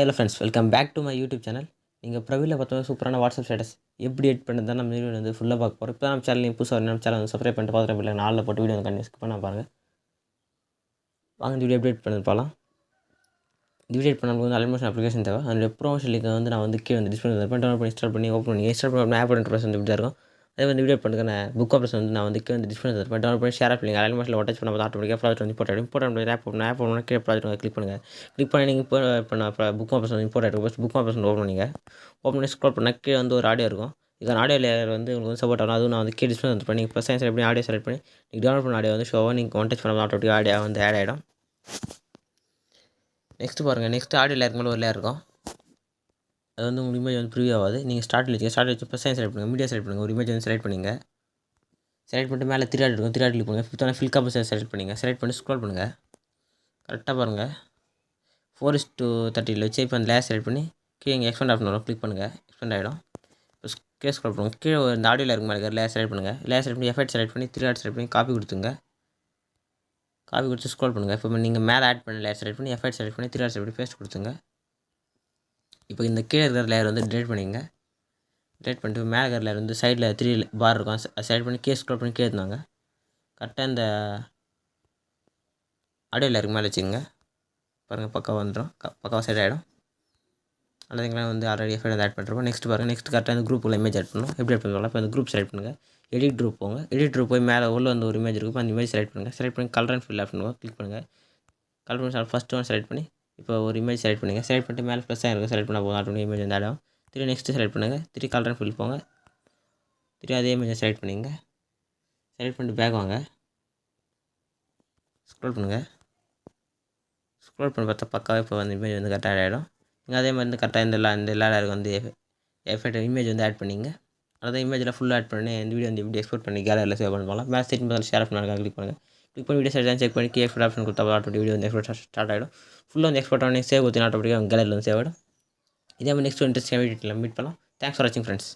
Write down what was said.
Hello friends, welcome back to my YouTube channel. நீங்கள் ப்ரொஃபைலில் பார்த்தோன்னா சூப்பரான வாட்ஸ்அப் ஸ்டேட்டஸ் எப்படி எடிட் பண்ணுறது தான் நம்ம வீடியோ வந்து ஃபுல்லாக பார்க்க போகிறோம். இப்போ நம்ம சேனல் நீங்கள் புதுசாக நம்ம சேனல் வந்து சப்ஸ்கிரைப் பண்ணிட்டு பார்த்துட்டு இல்லை நாளில் போட்டு வீடியோ வந்து கண்டிப்பாக பண்ண பாருங்கள். வாங்க இந்த வீடியோ எப்படி எடிட் பண்ணது பார்க்கலாம். இந்த வீடியோ எடிட் பண்ண வந்து அலைமோஷன் அப்ளிகேஷன் தேவை. அதோட ப்ரொமோஷன் லிங்க் வந்து நான் வந்து கீழே வந்து டிஸ்பிளே டவுன்லோட் பண்ணி இன்ஸ்டால் பண்ணி ஓப்பன் பண்ணி இன்ஸ்டால் பண்ணி ஆப் இன்டர்ஃபேஸ் வந்து இப்படி தான் இருக்கும். அதே வந்து வீடியோ பண்ணுறதுக்கான புக் ஆப்ஷன் வந்து நான் வந்து கீழே வந்து டிஸ்பிளே டவுன்லோட் பண்ணி ஷேர் பண்ணி அலைமோஷனில் ஒட்டச் பண்ண ஆட்டோமேட்டிக்காக ப்ராஜெக்ட் வந்து இம்போர்ட் ஆப் ஓப்பன் கீழே ப்ராஜெக்ட் கிளிக் பண்ணுங்கள். கிளிக் பண்ணி நீங்கள் இப்போ பண்ண புக் ஆப்ஷன் வந்து இம்போர்ட் ஆகிட்டு புக் ஆப்ஷன் ஓப்பன் பண்ணிங்க. ஓப்பன் பண்ணி ஸ்க்ரோல் பண்ணால் கீழே வந்து ஒரு ஆடியோ இருக்கும். இதுக்கான ஆடியோ லேயர் வந்து உங்களுக்கு வந்து சப்போர்ட் ஆகும். அதுவும் நான் வந்து கீழே டிஸ்பிளே வந்து பண்ணி ப்ளஸ் செலக்ட் பண்ணி ஆடியோ செலக்ட் பண்ணி நீங்கள் டவுன்லோட் பண்ண ஆடியோ வந்து ஷோவாக நீங்கள் ஒன்டச் பண்ண ஆட்டோமேட்டிக்காக ஆடியோ வந்து ஆட் ஆகிடும். நெக்ஸ்ட்டு பாருங்கள், நெக்ஸ்ட் ஆடியோ லேயருக்கு மேலே ஒரு லேயர் இருக்கும். அது வந்து உங்களுக்கு இமேஜ் வந்து ப்ரிவியூ ஆகாது. நீங்கள் ஸ்டார்ட் வச்சு ப்ளஸ் செலக்ட் பண்ணுங்கள், மீடியா செலக்ட் பண்ணுங்கள், ஒரு இமேஜ் வந்து செலக்ட் பண்ணுங்கள். செலக்ட் பண்ணிட்டு மேலே திராட் இருக்கும், திராட் கிளிக் பண்ணுங்கள். ஃபிஃப்த்தான ஃபில் காம்பஸ் செலக்ட் பண்ணுங்கள். செலக்ட் பண்ணி ஸ்க்ரோல் பண்ணுங்கள். கரெக்டாக பாருங்கள் 4:30 வச்சு இப்போ அந்த லேயர் செலக்ட் பண்ணி கீழே இங்கே எக்ஸ்பெண்ட் ஆப்ஷன் வரும், கிளிக் பண்ணுங்கள். எக்ஸ்பெண்ட் ஆகிடும். இப்போ கீழே ஸ்க்ரோல் பண்ணுங்கள். கீழே இந்த ஆடியோ லேயருக்கு மேலே லேயர் செலக்ட் பண்ணுங்கள். லேயர் செலக்ட் பண்ணி எஃபெக்ட் செலக்ட் பண்ணி திராட் செலக்ட் பண்ணி காப்பி கொடுத்துங்க. காப்பி கொடுத்து ஸ்க்ரோல் பண்ணுங்கள். இப்போ நீங்கள் மேலே ஆட் பண்ண லேயர் செலக்ட் பண்ணி எஃபெக்ட் செலக்ட் பண்ணி திராட் செலக்ட் பண்ணி பேஸ்ட் கொடுத்துங்க. இப்போ இந்த கீழே இருக்கிற லேயர் வந்து டிலீட் பண்ணிங்க. டிலீட் பண்ணிட்டு மேலே இருக்கிற லேயர் வந்து சைடில் 3 பார் இருக்கும், அதை செலக்ட் பண்ணி கீழே ஸ்க்ரோல் பண்ணி கீழே இருந்தாங்க. கரெக்டாக இந்த ஆடியோ லேயருக்கு மேலே வச்சுக்கோங்க. பாருங்கள் பக்காவாக வந்துடும், பக்காவாக செட் ஆகிடும். அல்லதுங்களா வந்து ஆல்ரெடி எஃபெக்ட் வந்து ஆட் பண்ணிருப்போம். நெக்ஸ்ட் பாருங்கள், நெக்ஸ்ட் கரெக்டாக இந்த குரூப்பில் இமேஜ் ஆட் பண்ணணும். எப்படி ஆட் பண்ணுவாங்க? இப்போ அந்த குரூப் செலக்ட் பண்ணுங்கள். எடிட் குரூப் போங்க. எடிட் குரூப் போய் மேலே உள்ள வந்து ஒரு இமேஜ் இருக்கும், அந்த இமேஜ் செலக்ட் பண்ணுங்கள். செலக்ட் பண்ணி colour and fill option click பண்ணுங்கள். கலர் பண்ணி ஃபஸ்ட்டு ஒன் செலக்ட் பண்ணி இப்போ ஒரு இமேஜ் செலக்ட் பண்ணுங்கள். செலக்ட் பண்ணிட்டு மேலே ப்ளஸ் இருக்கும், செலக்ட் பண்ணால் போதும், ஆட்டோமேட்டிக் இமேஜ் வந்து ஆட் ஆகும். திரும்பி நெக்ஸ்ட்டு செலக்ட் பண்ணுங்கள். திரும்பி கலர் அண்ட் ஃபில் போங்க. திரும்பி அதே இமேஜை செலக்ட் பண்ணிங்க. செலக்ட் பண்ணிட்டு பேக் வாங்க. ஸ்க்ரோல் பண்ணுங்கள். ஸ்க்ரோல் பண்ணி பார்த்தா பக்காவே இப்போ வந்து இமேஜ் வந்து கரெக்டாக ஆட் ஆகிடும். நீங்கள் அதே மாதிரி வந்து கரெக்டாக இந்த லேயருக்கு வந்து எஃபெக்ட் இமேஜ் வந்து ஆட் பண்ணிங்க. அதான் இமேஜில் ஃபுல்லாக ஆட் பண்ணி இந்த வீடியோ வந்து இப்படி எக்ஸ்போர்ட் பண்ணி கேலரியில் சேவ் பண்ணலாம். மேலே செட் பண்ணி ஷேர் பண்ணி கிளிக் பண்ணுங்கள். கிளிக் பண்ணி வீடியோ செட் செக் பண்ணி எக்ஸ்போர்ட் ஆப்ஷன் கொடுத்தா ஆட்டோமேட்டிக் வீடியோ வந்து எக்ஸ்போர்ட் ஸ்டார்ட் ஆகிடும். ஃபுல்லாக வந்து எக்ஸ்போர்ட் பண்ணி சேவ் கொடுத்தீங்கன்னா ஆட்டோமேட்டிக்காக கேலரியில் வந்து சேவ் ஆகிடும். இதே மாதிரி நெக்ஸ்ட் இன்ட்ரெஸ்டிங் வீடியோவில் மீட் பண்ணலாம். தேங்க்ஸ் ஃபார் வாட்சிங் ஃப்ரெண்ட்ஸ்.